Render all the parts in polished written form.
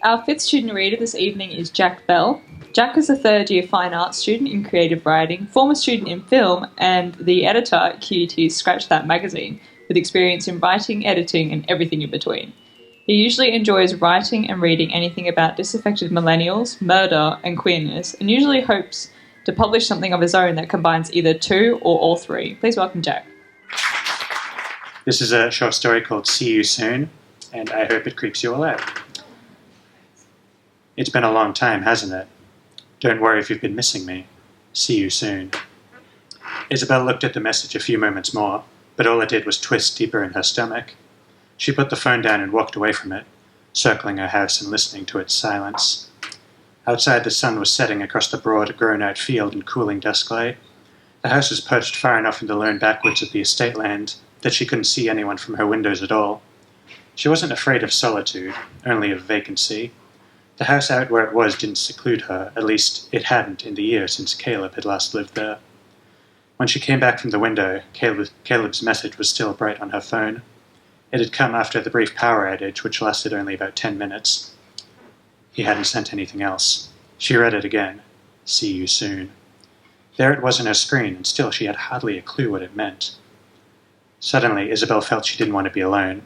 Our fifth student reader this evening is Jack Bell. Jack is a third-year fine arts student in creative writing, former student in film, and the editor at QUT's ScratchThat magazine, with experience in writing, editing, and everything in between. He usually enjoys writing and reading anything about disaffected millennials, murder, and queerness, and usually hopes to publish something of his own that combines either two or all three. Please welcome Jack. This is a short story called See You Soon, and I hope it creeps you all out. It's been a long time, hasn't it? Don't worry if you've been missing me. See you soon. Isabel looked at the message a few moments more, but all it did was twist deeper in her stomach. She put the phone down and walked away from it, circling her house and listening to its silence. Outside, the sun was setting across the broad, grown-out field in cooling dusklight. The house was perched far enough in the lone backwoods of the estate land that she couldn't see anyone from her windows at all. She wasn't afraid of solitude, only of vacancy. The house out where it was didn't seclude her, at least it hadn't in the year since Caleb had last lived there. When she came back from the window, Caleb's message was still bright on her phone. It had come after the brief power outage, which lasted only about 10 minutes. He hadn't sent anything else. She read it again. See you soon. There it was on her screen, and still she had hardly a clue what it meant. Suddenly, Isabel felt she didn't want to be alone.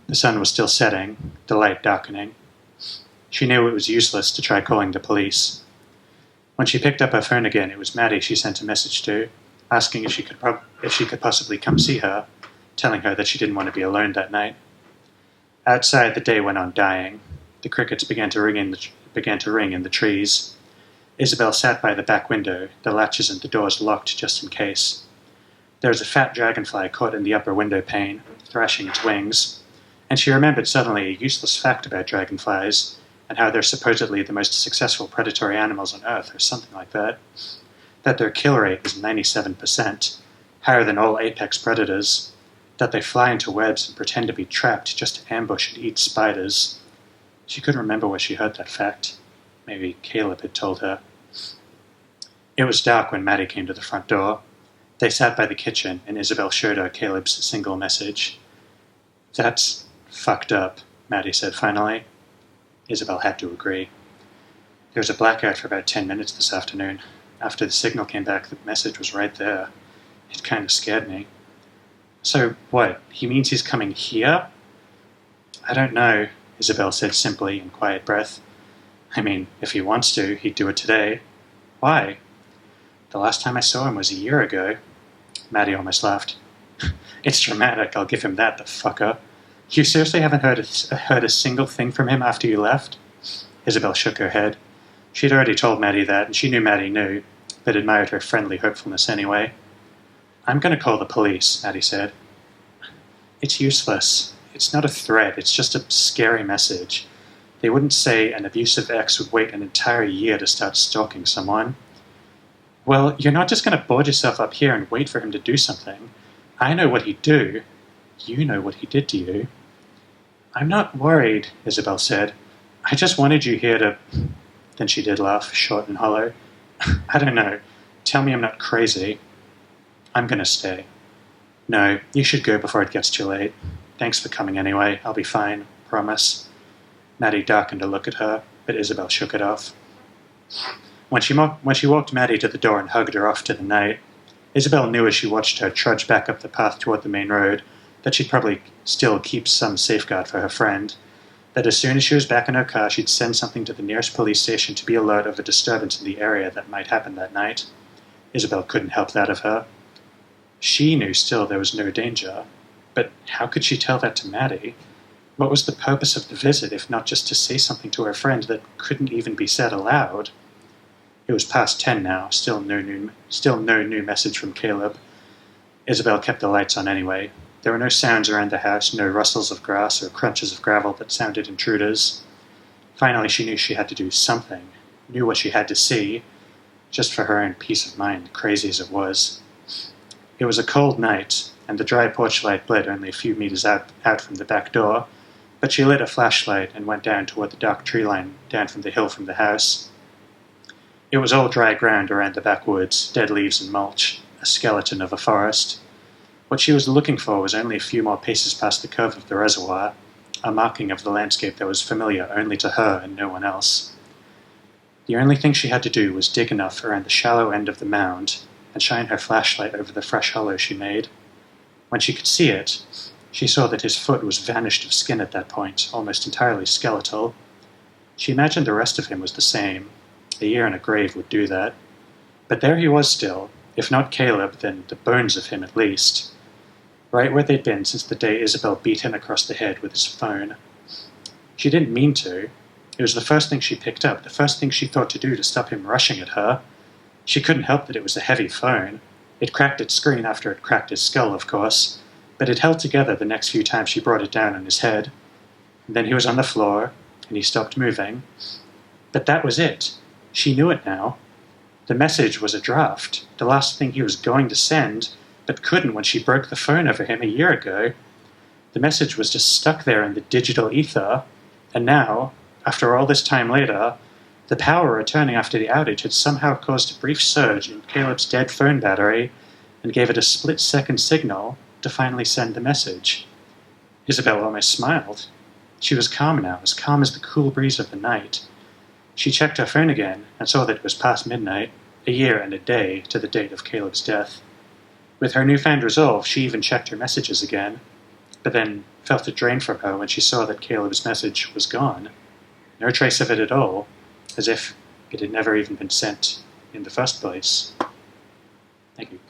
The sun was still setting, the light darkening. She knew it was useless to try calling the police. When she picked up her phone again, it was Maddie she sent a message to, asking if she could possibly come see her, telling her that she didn't want to be alone that night. Outside, the day went on dying. The crickets began to ring in the trees. Isabel sat by the back window, the latches and the doors locked just in case. There was a fat dragonfly caught in the upper window pane, thrashing its wings, and she remembered suddenly a useless fact about dragonflies, and how they're supposedly the most successful predatory animals on Earth, or something like that. That their kill rate is 97%, higher than all apex predators. That they fly into webs and pretend to be trapped just to ambush and eat spiders. She couldn't remember where she heard that fact. Maybe Caleb had told her. It was dark when Maddie came to the front door. They sat by the kitchen, and Isabel showed her Caleb's single message. That's fucked up, Maddie said finally. Isabel had to agree. There was a blackout for about 10 minutes this afternoon. After the signal came back, the message was right there. It kind of scared me. So what, he means he's coming here? I don't know, Isabel said simply in quiet breath. I mean, if he wants to, he'd do it today. Why? The last time I saw him was a year ago. Maddie almost laughed. It's dramatic, I'll give him that, the fucker. You seriously haven't heard a single thing from him after you left? Isabel shook her head. She'd already told Maddie that, and she knew Maddie knew, but admired her friendly hopefulness anyway. I'm going to call the police, Maddie said. It's useless. It's not a threat, it's just a scary message. They wouldn't say an abusive ex would wait an entire year to start stalking someone. Well, you're not just going to board yourself up here and wait for him to do something. I know what he'd do. You know what he did to you. I'm not worried, Isabel said. I just wanted you here to... Then she did laugh, short and hollow. I don't know. Tell me I'm not crazy. I'm going to stay. No, you should go before it gets too late. Thanks for coming anyway. I'll be fine. Promise. Maddie darkened to look at her, but Isabel shook it off. When she walked Maddie to the door and hugged her off to the night, Isabel knew as she watched her trudge back up the path toward the main road that she'd probably still keep some safeguard for her friend, that as soon as she was back in her car she'd send something to the nearest police station to be alert of a disturbance in the area that might happen that night. Isabel couldn't help that of her. She knew still there was no danger, but how could she tell that to Maddie? What was the purpose of the visit if not just to say something to her friend that couldn't even be said aloud? It was past 10 now, still no new message from Caleb. Isabel kept the lights on anyway. There were no sounds around the house, no rustles of grass or crunches of gravel that sounded intruders. Finally, she knew she had to do something, knew what she had to see, just for her own peace of mind, crazy as it was. It was a cold night, and the dry porch light bled only a few meters out from the back door, but she lit a flashlight and went down toward the dark tree line down from the hill from the house. It was all dry ground around the backwoods, dead leaves and mulch, a skeleton of a forest. What she was looking for was only a few more paces past the curve of the reservoir, a marking of the landscape that was familiar only to her and no one else. The only thing she had to do was dig enough around the shallow end of the mound and shine her flashlight over the fresh hollow she made. When she could see it, she saw that his foot was vanished of skin at that point, almost entirely skeletal. She imagined the rest of him was the same. A year in a grave would do that. But there he was still, if not Caleb, then the bones of him at least, right where they'd been since the day Isabel beat him across the head with his phone. She didn't mean to. It was the first thing she picked up, the first thing she thought to do to stop him rushing at her. She couldn't help that it was a heavy phone. It cracked its screen after it cracked his skull, of course, but it held together the next few times she brought it down on his head. And then he was on the floor, and he stopped moving. But that was it. She knew it now. The message was a draft, the last thing he was going to send, but couldn't when she broke the phone over him a year ago. The message was just stuck there in the digital ether, and now, after all this time later, the power returning after the outage had somehow caused a brief surge in Caleb's dead phone battery and gave it a split-second signal to finally send the message. Isabel almost smiled. She was calm now, as calm as the cool breeze of the night. She checked her phone again and saw that it was past midnight, a year and a day to the date of Caleb's death. With her newfound resolve, she even checked her messages again, but then felt a drain from her when she saw that Caleb's message was gone. No trace of it at all, as if it had never even been sent in the first place. Thank you.